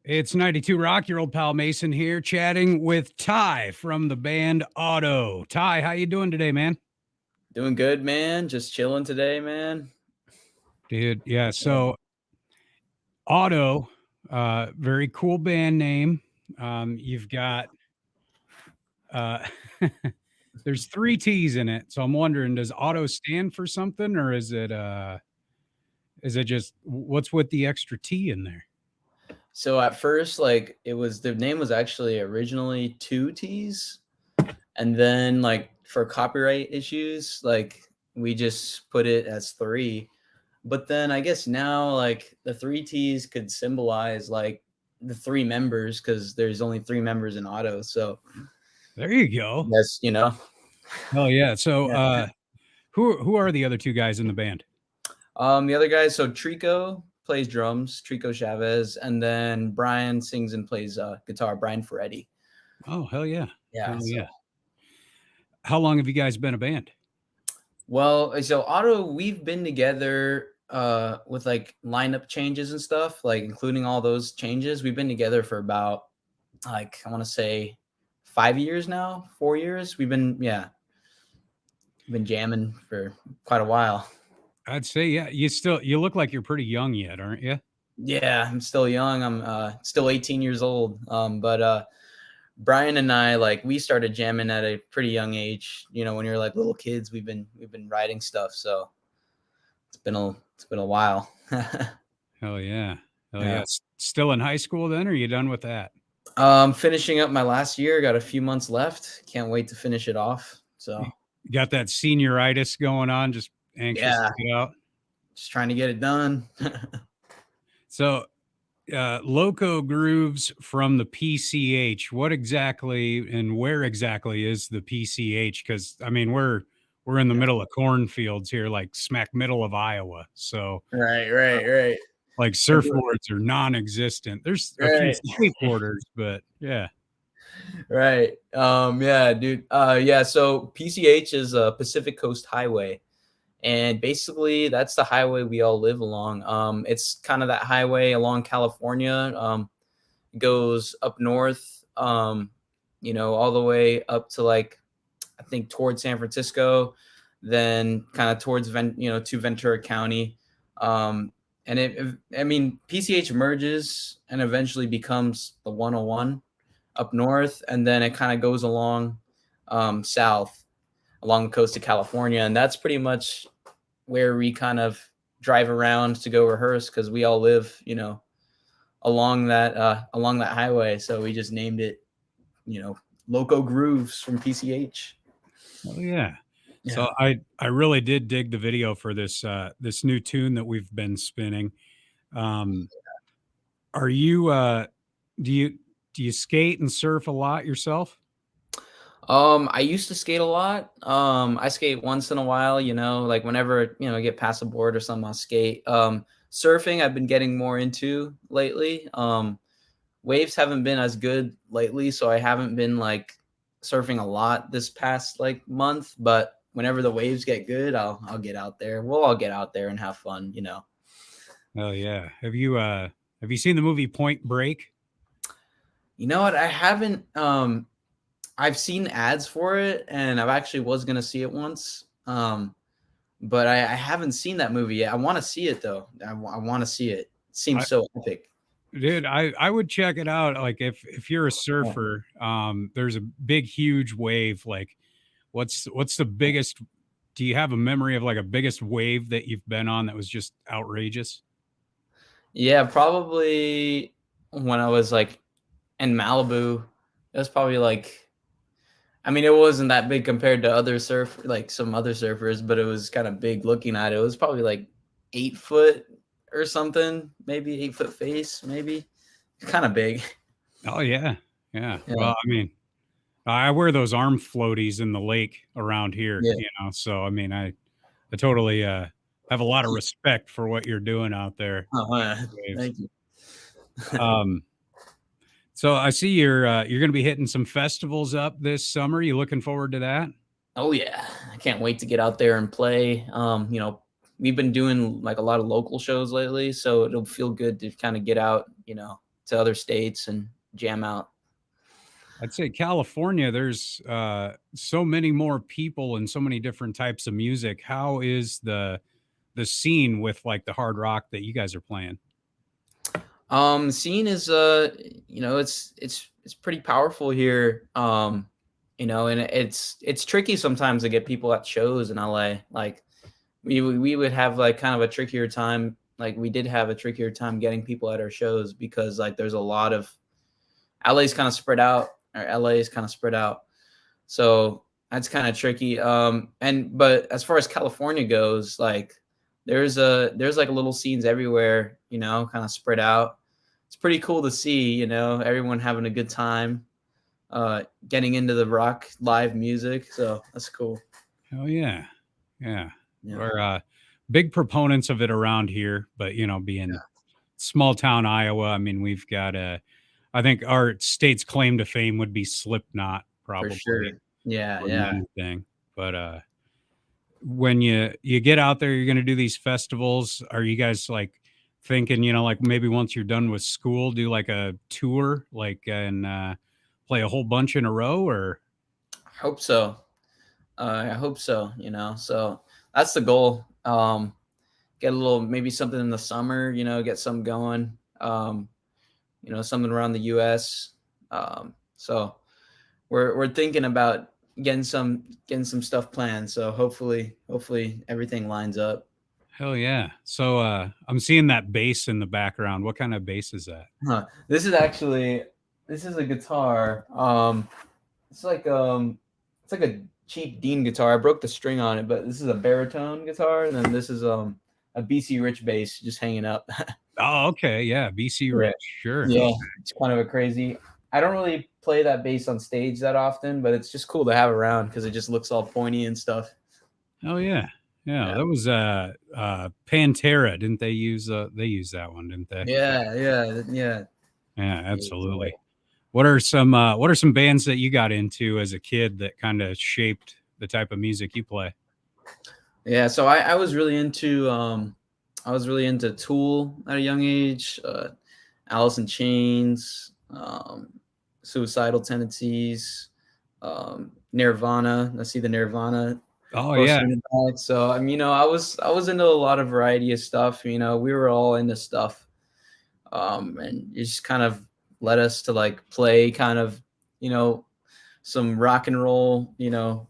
It's 92 Rock, your old pal Mason here, chatting with Tye from the band OTTTO. Tye, how you doing today, man? Doing good, man. Just chilling today, man. Dude, yeah, so OTTTO, very cool band name. You've got uh there's three T's in it, so I'm wondering, does Otto stand for something, or is it just what's with the extra T in there? So at first, the name was actually originally two T's, and then for copyright issues, we just put it as three. But then I guess now the three T's could symbolize the three members because there's only three members in Auto. So There you go. yes, Oh yeah. So Yeah. who are the other two guys in the band? The other guys, so Trico plays drums, Trico Chavez, and then Brian sings and plays guitar, Brian Ferretti. Oh, hell yeah. Yeah. Hell So, yeah. How long have you guys been a band? well, so Otto, we've been together with lineup changes and stuff, including all those changes. We've been together for about I want to say 5 years now, 4 years. We've been jamming for quite a while. I'd say, yeah. You look like you're pretty young yet, aren't you? Yeah, I'm still young. I'm still 18 years old. But Brian and I, we started jamming at a pretty young age. When you're little kids, we've been writing stuff. So it's been a while. Hell yeah. Hell yeah. Yeah. Still in high school then, or are you done with that? Finishing up my last year, got a few months left. Can't wait to finish it off. So You got that senioritis going on, just anxious yeah, to get out. just trying to get it done. So, Loco Grooves from the PCH. What exactly and where exactly is the PCH? Because I mean, we're in the middle of cornfields here, like smack middle of Iowa. So, Right, uh, right, right. like surfboards are non-existent. There's a few Right. skateboarders, but yeah. Right. Yeah, dude. Yeah, so PCH is a Pacific Coast Highway. And basically that's the highway we all live along. It's kind of that highway along California. Goes up north, all the way up to I think towards San Francisco, then kind of towards to Ventura County. Um, and I mean, PCH merges and eventually becomes the 101 up north, and then it kind of goes along south along the coast of California, and that's pretty much where we kind of drive around to go rehearse because we all live, along that highway. So we just named it, Loco Grooves from PCH. Oh yeah. Yeah. So I really did dig the video for this new tune that we've been spinning. Um, are you do you do you skate and surf a lot yourself? I used to skate a lot. I skate once in a while, whenever, I get past a board or something, I'll skate. Surfing, I've been getting more into lately. Waves haven't been as good lately, so I haven't been surfing a lot this past month, but whenever the waves get good, I'll get out there. We'll all get out there and have fun. Oh yeah. Have you seen the movie Point Break? You know what? I haven't I've seen ads for it, and I've actually was gonna see it once. But I haven't seen that movie yet. I want to see it though. I want to see it. It I, seems so epic. dude, I would check it out. Like if you're a Yeah. surfer, there's a big huge wave. Like what's the biggest, do you have a memory of like a biggest wave that you've been on that was just outrageous? Yeah, probably when I was in Malibu. It was probably I mean, it wasn't that big compared to some other surfers, but it was kind of big looking at it. It was probably 8 foot or something, maybe 8 foot face, maybe kind of big. Oh yeah. Yeah. Yeah. Well, I mean, I wear those arm floaties in the lake around here, Yeah. So I mean, I totally have a lot of respect for what you're doing out there Oh, with yeah. the waves. Thank you. Um, so I see you're going to be hitting some festivals up this summer. You looking forward to that? Oh yeah, I can't wait to get out there and play. We've been doing a lot of local shows lately, so it'll feel good to kind of get out, to other states and jam out. I'd say California, there's so many more people and so many different types of music. How is the scene with like the hard rock that you guys are playing? Scene is it's pretty powerful here. And it's tricky sometimes to get people at shows in LA. Like we would have like kind of a trickier time. Like we did have a trickier time getting people at our shows because like there's a lot of LA's kind of spread out, or LA is kind of spread out. So that's kind of tricky. But as far as California goes, like there's like little scenes everywhere, kind of spread out. It's pretty cool to see, everyone having a good time, getting into the rock live music. So that's cool. Oh yeah, yeah. Yeah, We're big proponents of it around here, but being small town Iowa, I mean, we've got a. I think our state's claim to fame would be Slipknot, for probably sure. Yeah, more than yeah, anything. But when you get out there, you're going to do these festivals. Are you guys like thinking, like maybe once you're done with school, do like a tour, like and play a whole bunch in a row, or? I hope so. I hope so. So that's the goal. Get a little, maybe something in the summer. Get some going. Something around the U.S. So we're thinking about getting some stuff planned. So hopefully everything lines up. Hell yeah! So I'm seeing that bass in the background. What kind of bass is that? Huh. This is a guitar. It's like it's like a cheap Dean guitar. I broke the string on it, but this is a baritone guitar, and then this is a BC Rich bass just hanging up. Oh, okay, yeah, BC Yeah. Rich, sure. Yeah, it's kind of a crazy. I don't really play that bass on stage that often, but it's just cool to have around because it just looks all pointy and stuff. Oh yeah, yeah. Yeah. That was Pantera, didn't they use? They used that one, didn't they? Yeah, yeah, yeah. Yeah, Yeah, absolutely. What are some bands that you got into as a kid that kind of shaped the type of music you play? yeah, so I was really into Tool at a young age, Alice in Chains, Suicidal Tendencies, Nirvana. I see the Nirvana Oh yeah, poster in the back. So I mean, I was into a lot of variety of stuff. We were all into stuff, and it just kind of led us to like play kind of you know some rock and roll,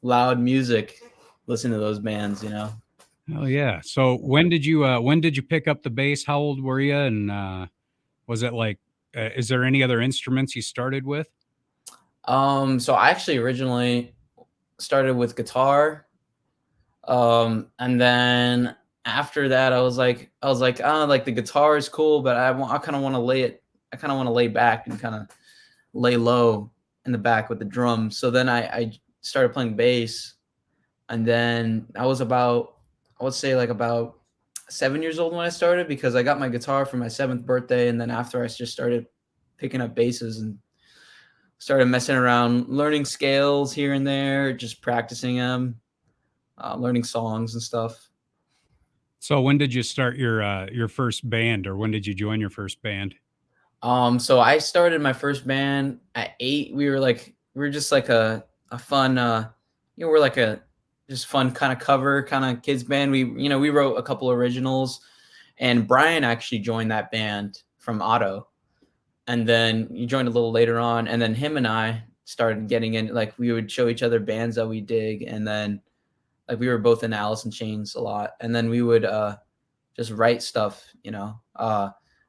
loud music. Listen to those bands. oh yeah. So when did you pick up the bass? How old were you? And was it like? Is there any other instruments you started with? So I actually originally started with guitar, and then after that, I was like, oh, like the guitar is cool, but I kind of want to I kind of want to lay back and kind of lay low in the back with the drums. So then I started playing bass, and then I would say like about 7 years old when I started because I got my guitar for my seventh birthday, and then after I just started picking up basses and started messing around, learning scales here and there, just practicing them, learning songs and stuff. So when did you start your first band, or when did you join your first band? So I started my first band at 8. We were just like a fun, we're like a just fun kind of cover kind of kids band. We wrote a couple originals, and Brian actually joined that band from Otto, and then he joined a little later on, and then him and I started getting in. Like we would show each other bands that we dig, and then like we were both in Alice in Chains a lot, and then we would just write stuff.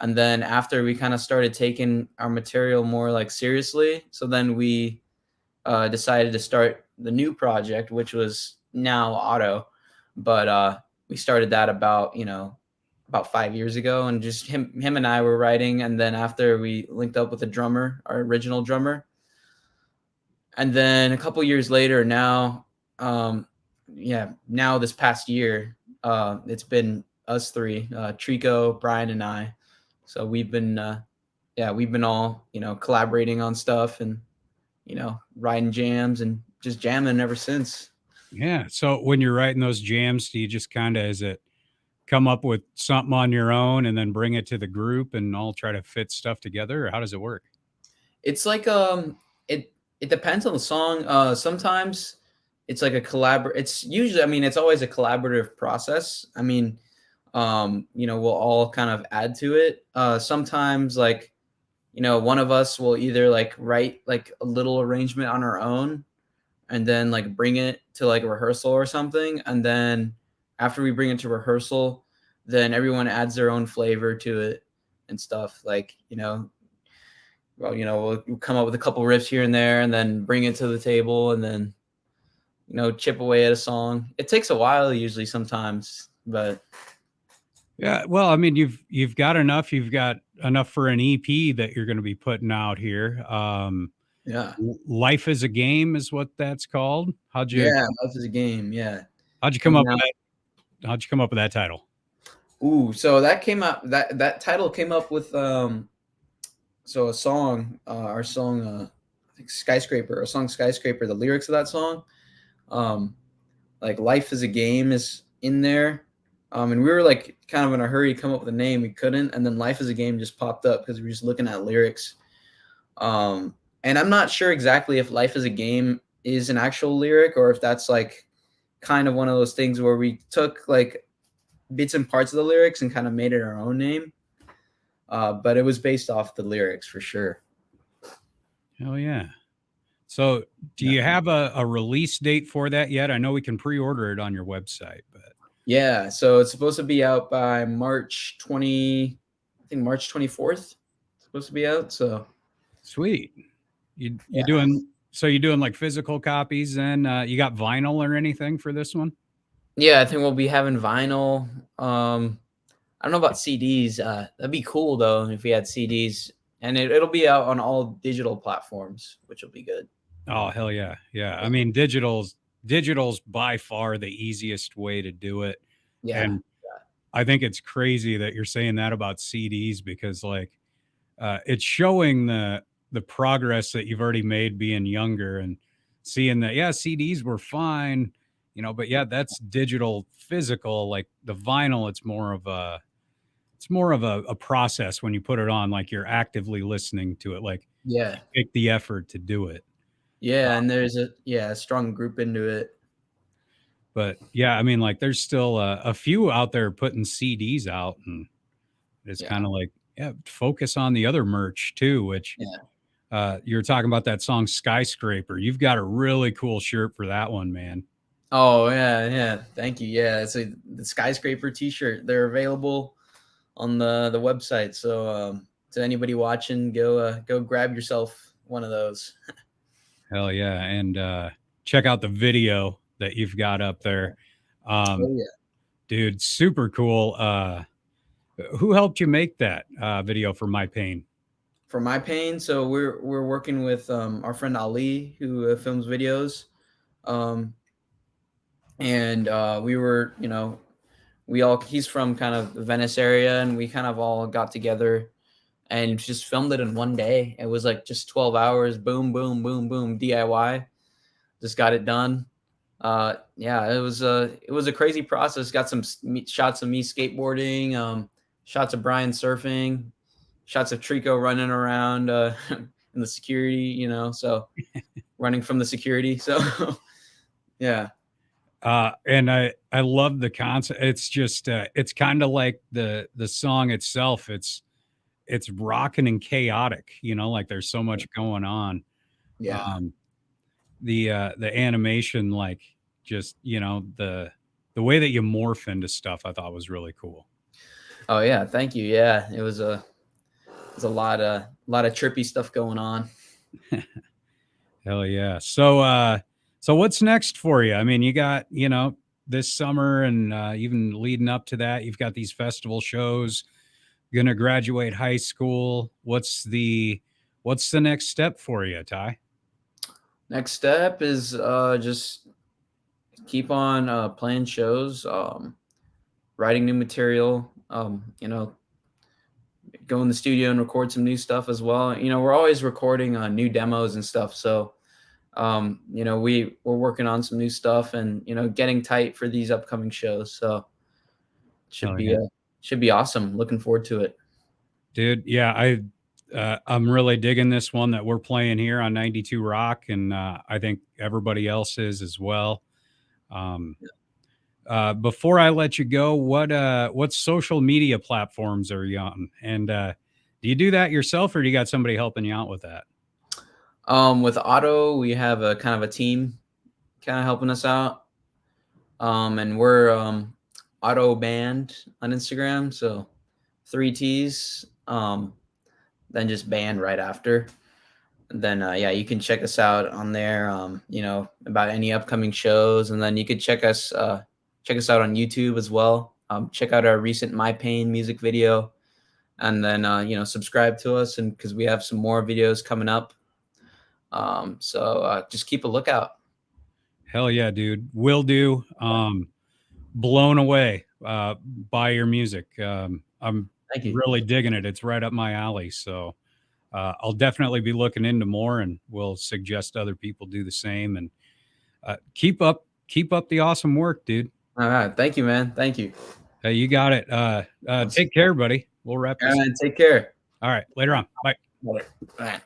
And then after we kind of started taking our material more like seriously, so then we decided to start the new project, which was now Otto. But we started that about 5 years ago, and just him and I were writing. And then after we linked up with the drummer, our original drummer, and then a couple years later, now this past year, it's been us three, Trico, Brian, and I. So we've been all collaborating on stuff and riding jams and just jamming ever since. Yeah. So when you're writing those jams, do you just kind of is it come up with something on your own and then bring it to the group and all try to fit stuff together, or how does it work? It's like it depends on the song. Sometimes it's like a collabor. It's usually, I mean, it's always a collaborative process. I mean, we'll all kind of add to it. Sometimes like, one of us will either like write like a little arrangement on our own and then like bring it to like a rehearsal or something. And then after we bring it to rehearsal, then everyone adds their own flavor to it and stuff. Like, well, we'll come up with a couple riffs here and there and then bring it to the table and then, chip away at a song. It takes a while usually sometimes, but Yeah, well, I mean, you've got enough. You've got enough for an EP that you're going to be putting out here. yeah. Life is a game is what that's called. Yeah, life is a game. Yeah. How'd you come Coming up with out. that? How'd you come up with that title? Ooh, so that came out that title came up with so a song, our song I think Skyscraper, a song Skyscraper, the lyrics of that song. Um like Life is a Game is in there. And we were like kind of in a hurry to come up with a name. We couldn't, and then Life is a Game just popped up because we were just looking at lyrics. And I'm not sure exactly if Life is a Game is an actual lyric or if that's like kind of one of those things where we took like bits and parts of the lyrics and kind of made it our own name. But it was based off the lyrics for sure. Hell yeah. So, do Yeah. you have a release date for that yet? I know we can pre-order it on your website, but Yeah. So it's supposed to be out by March 20, I think March 24th. It's supposed to be out. So sweet. You yeah. doing so? You doing like physical copies, and you got vinyl or anything for this one? Yeah. I think we'll be having vinyl. I don't know about CDs. That'd be cool though if we had CDs, and it'll be out on all digital platforms, which will be good. Oh hell yeah, yeah. I mean, digital's by far the easiest way to do it, Yeah. and I think it's crazy that you're saying that about CDs because like it's showing the progress that you've already made being younger and seeing that yeah CDs were fine, but yeah that's digital physical like the vinyl it's more of a process when you put it on like you're actively listening to it like Yeah. take the effort to do it. Yeah. And there's a strong group into it. But yeah, I mean, like, there's still a few out there putting CDs out, and it's Yeah. kind of like, yeah, focus on the other merch too. Which Yeah. you were talking about that song "Skyscraper." You've got a really cool shirt for that one, man. Oh yeah, yeah. Thank you. Yeah, it's the Skyscraper T-shirt. They're available on the website. So to anybody watching, go grab yourself one of those. Hell yeah! And check out the video that you've got up there, um, Oh yeah. dude. Super cool. Who helped you make that video for My Pain? For My Pain, so we're working with our friend Ali who films videos, um, and we were we all he's from kind of the Venice area, and we kind of all got together and just filmed it in one day. It was like just 12 hours, boom, boom, boom, boom, DIY. Just got it done. Yeah, it was a crazy process. Got some shots of me skateboarding, shots of Brian surfing, shots of Trico running around in the security, so running from the security. So yeah, And I love the concept. It's just it's kind of like the song itself. It's rocking and chaotic, like there's so much going on. yeah. Um, the animation, like just the way that you morph into stuff, I thought was really cool. Oh yeah, thank you. Yeah, it was a lot of trippy stuff going on. Hell yeah. So what's next for you? I mean, you got, this summer and even leading up to that, you've got these festival shows, gonna graduate high school. What's the next step for you, Ty? Next step is just keep on playing shows, writing new material. Go in the studio and record some new stuff as well. We're always recording new demos and stuff. So, we're working on some new stuff and getting tight for these upcoming shows. So, Should Hell be yeah. should be awesome. Looking forward to it. Dude, yeah, I'm really digging this one that we're playing here on 92 Rock, and I think everybody else is as well. Um, before I let you go, what social media platforms are you on? And do you do that yourself, or do you got somebody helping you out with that? With Otto, we have a kind of a team kind of helping us out. And we're Auto Band on Instagram, so 3 T's. Then just band right after. And then yeah, you can check us out on there. About any upcoming shows, and then you could check us out on YouTube as well. Check out our recent My Pain music video, and then subscribe to us, and because we have some more videos coming up. So just keep a lookout. Hell yeah, dude. Will do. Blown away by your music. I'm Thank you. really digging it. It's right up my alley. So I'll definitely be looking into more, and we'll suggest other people do the same. And keep up the awesome work, dude. All right, thank you, man. Thank you. Hey, you got it. Take care, buddy. We'll wrap All this. right, take care. All right, later on. Bye. All right.